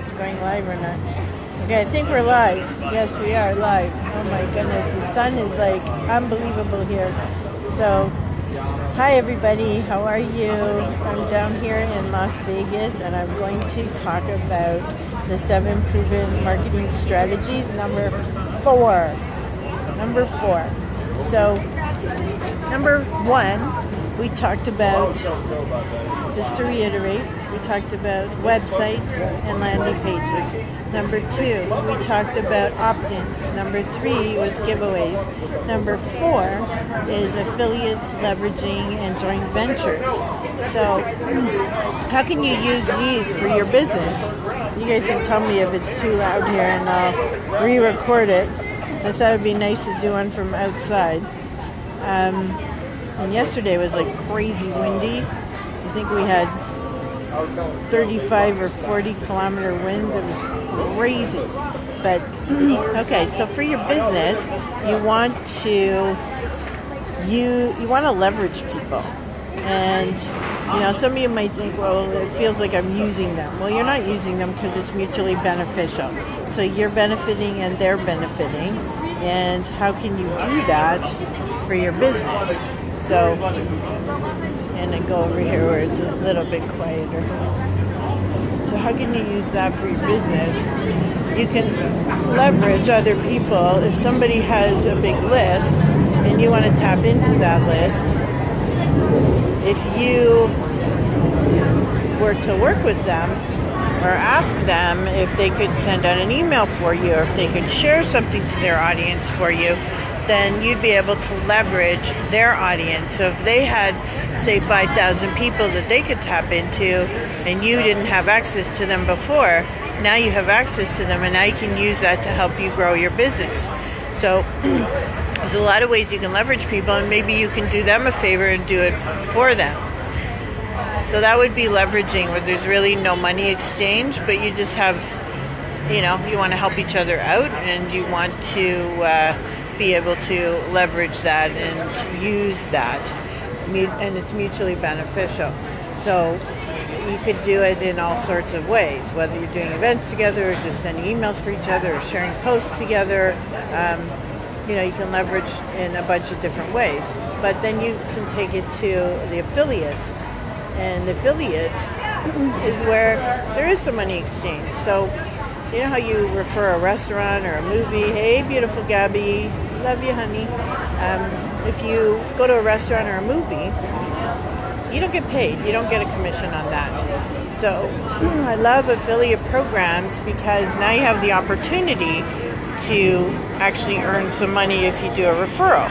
it's going live or not. Okay, I think we're live. Yes, we are live. Oh my goodness, the sun is like unbelievable here. So, hi everybody, how are you? I'm down here in Las Vegas and I'm going to talk about the 7 proven marketing strategies, number 4. So, number 1, we talked about, just to reiterate, we talked about websites and landing pages. Number 2, we talked about opt-ins. Number 3 was giveaways. Number 4 is affiliates, leveraging, and joint ventures. So, how can you use these for your business? You guys can tell me if it's too loud here and I'll re-record it. I thought it'd be nice to do one from outside. And yesterday was like crazy windy. I think we had 35 or 40 kilometer winds. It was crazy. But okay, so for your business, you want to leverage people. And some of you might think, well, it feels like I'm using them. Well, you're not using them because it's mutually beneficial. So you're benefiting and they're benefiting. And how can you do that for your business? So, and then go over here where it's a little bit quieter. So how can you use that for your business? You can leverage other people. If somebody has a big list and you want to tap into that list, if you were to work with them or ask them if they could send out an email for you or if they could share something to their audience for you, then you'd be able to leverage their audience. So if they had, say, 5,000 people that they could tap into and you didn't have access to them before, now you have access to them and now you can use that to help you grow your business. So there's a lot of ways you can leverage people, and maybe you can do them a favor and do it for them. So that would be leveraging, where there's really no money exchange, but you just have, you want to help each other out and you want to be able to leverage that and use that, and it's mutually beneficial. So you could do it in all sorts of ways, whether you're doing events together or just sending emails for each other or sharing posts together. You can leverage in a bunch of different ways. But then you can take it to the affiliates. And affiliates is where there is some money exchange. So you know how you refer a restaurant or a movie? Hey, beautiful Gabby, love you, honey. If you go to a restaurant or a movie, you don't get paid. You don't get a commission on that. So I love affiliate programs because now you have the opportunity to actually earn some money if you do a referral.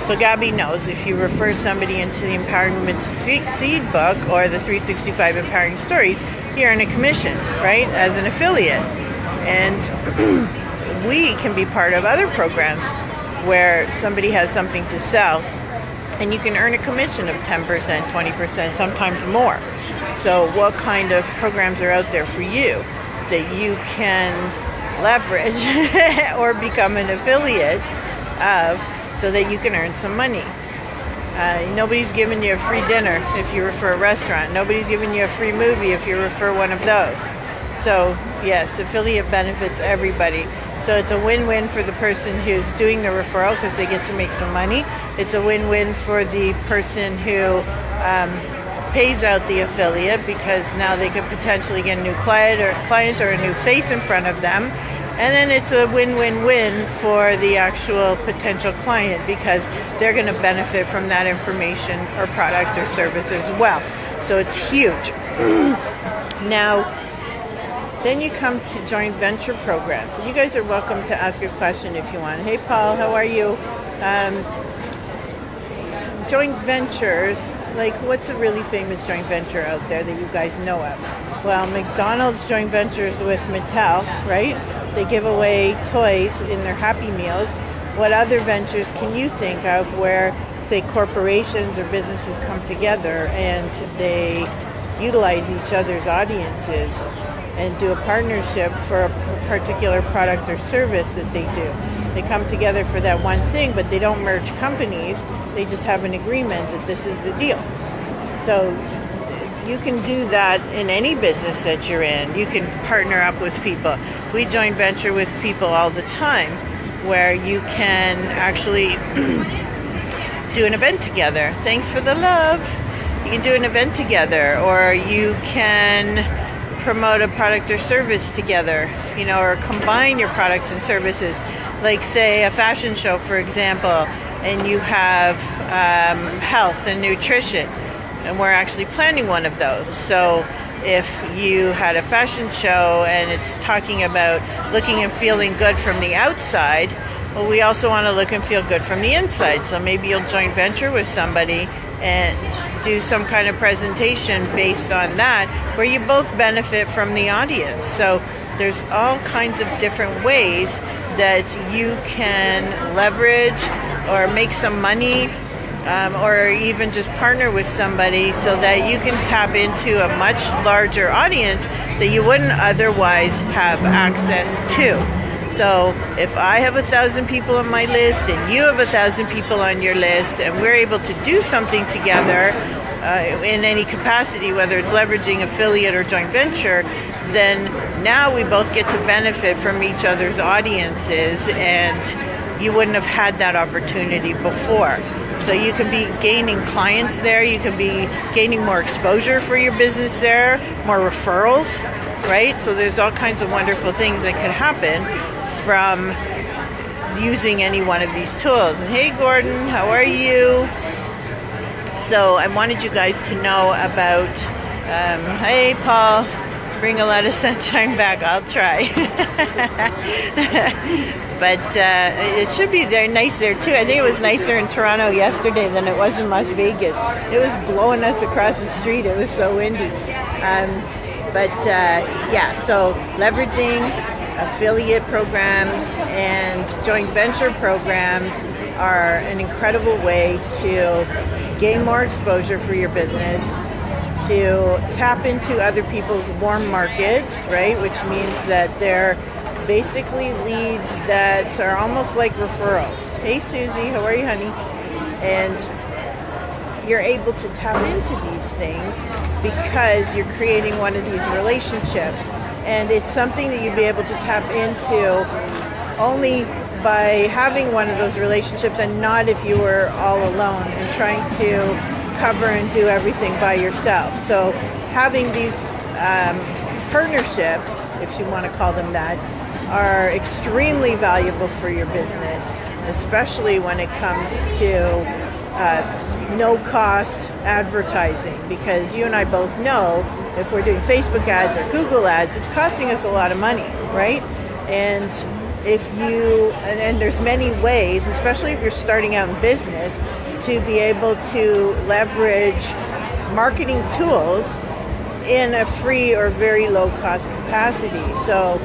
So Gabby knows if you refer somebody into the Empowering Women to Succeed book or the 365 Empowering Stories, you earn a commission, right, as an affiliate. And we can be part of other programs where somebody has something to sell and you can earn a commission of 10%, 20%, sometimes more. So what kind of programs are out there for you that you can leverage or become an affiliate of so that you can earn some money? Nobody's giving you a free dinner if you refer a restaurant. Nobody's giving you a free movie if you refer one of those. So yes, affiliate benefits everybody. So it's a win-win for the person who's doing the referral because they get to make some money. It's a win-win for the person who pays out the affiliate because now they could potentially get a new client or a new face in front of them. And then it's a win-win-win for the actual potential client because they're going to benefit from that information or product or service as well. So it's huge. Now, then you come to joint venture programs. You guys are welcome to ask a question if you want. Hey, Paul, how are you? Joint ventures, like what's a really famous joint venture out there that you guys know of? Well, McDonald's joint ventures with Mattel, right? They give away toys in their Happy Meals. What other ventures can you think of where, say, corporations or businesses come together and they utilize each other's audiences and do a partnership for a particular product or service that they do? They come together for that one thing, but they don't merge companies. They just have an agreement that this is the deal. So you can do that in any business that you're in. You can partner up with people. We joint venture with people all the time where you can actually do an event together. Thanks for the love. You can do an event together, or you can promote a product or service together, or combine your products and services. Like, say, a fashion show, for example, and you have health and nutrition, and we're actually planning one of those. So if you had a fashion show and it's talking about looking and feeling good from the outside, well, we also want to look and feel good from the inside. So maybe you'll joint venture with somebody and do some kind of presentation based on that, where you both benefit from the audience. So there's all kinds of different ways that you can leverage or make some money, or even just partner with somebody so that you can tap into a much larger audience that you wouldn't otherwise have access to. So if I have 1,000 people on my list and you have 1,000 people on your list, and we're able to do something together in any capacity, whether it's leveraging affiliate or joint venture, then now we both get to benefit from each other's audiences, and you wouldn't have had that opportunity before. So you can be gaining clients there, you can be gaining more exposure for your business there, more referrals, right? So there's all kinds of wonderful things that can happen from using any one of these tools. And hey, Gordon, how are you? So I wanted you guys to know about, hey, Paul, bring a lot of sunshine back. I'll try. But it should be nice there too. I think it was nicer in Toronto yesterday than it was in Las Vegas. It was blowing us across the street. It was so windy. So leveraging affiliate programs and joint venture programs are an incredible way to gain more exposure for your business, to tap into other people's warm markets, right? Which means that they're basically leads that are almost like referrals. Hey, Susie, how are you, honey? And you're able to tap into these things because you're creating one of these relationships. And it's something that you'd be able to tap into only by having one of those relationships, and not if you were all alone and trying to cover and do everything by yourself. So having these partnerships, if you want to call them that, are extremely valuable for your business, especially when it comes to no-cost advertising, because you and I both know if we're doing Facebook ads or Google ads, it's costing us a lot of money, right? And if you, and there's many ways, especially if you're starting out in business, to be able to leverage marketing tools in a free or very low-cost capacity. So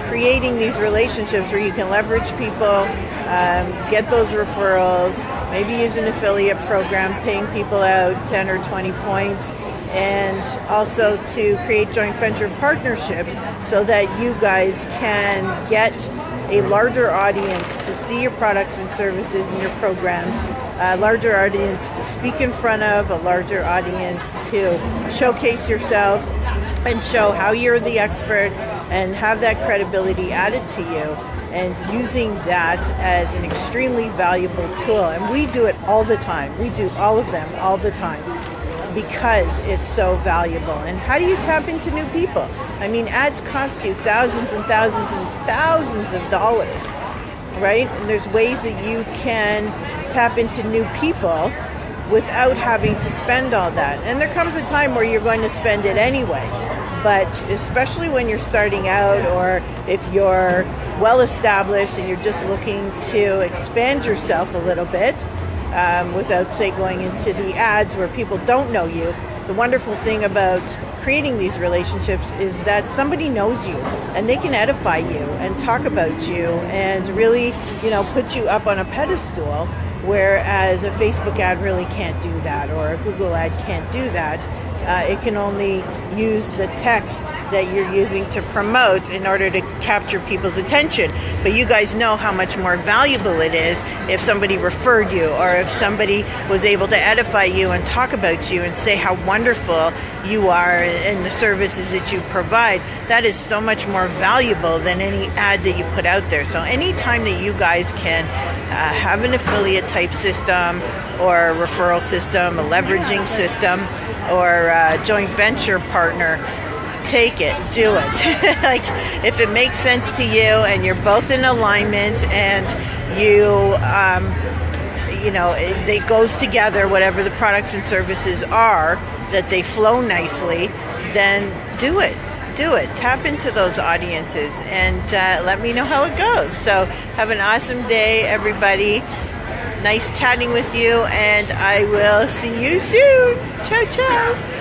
creating these relationships where you can leverage people, get those referrals, maybe use an affiliate program, paying people out 10 or 20 points, and also to create joint venture partnerships so that you guys can get a larger audience to see your products and services and your programs, a larger audience to speak in front of, a larger audience to showcase yourself and show how you're the expert and have that credibility added to you, and using that as an extremely valuable tool. And we do it all the time. We do all of them all the time because it's so valuable. And how do you tap into new people? I mean, ads cost you thousands and thousands and thousands of dollars, right? And there's ways that you can tap into new people without having to spend all that. And there comes a time where you're going to spend it anyway. But especially when you're starting out, or if you're well established and you're just looking to expand yourself a little bit, without, say, going into the ads where people don't know you, the wonderful thing about creating these relationships is that somebody knows you and they can edify you and talk about you and really, put you up on a pedestal, whereas a Facebook ad really can't do that, or a Google ad can't do that. It can only use the text that you're using to promote in order to capture people's attention. But you guys know how much more valuable it is if somebody referred you, or if somebody was able to edify you and talk about you and say how wonderful you are and the services that you provide, that is so much more valuable than any ad that you put out there. So anytime that you guys can have an affiliate type system or a referral system, a leveraging system, or a joint venture partner, take it, do it. Like, if it makes sense to you and you're both in alignment and it goes together, whatever the products and services are, that they flow nicely, then do it. Tap into those audiences and let me know how it goes. So have an awesome day, everybody. Nice chatting with you, and I will see you soon. Ciao, ciao.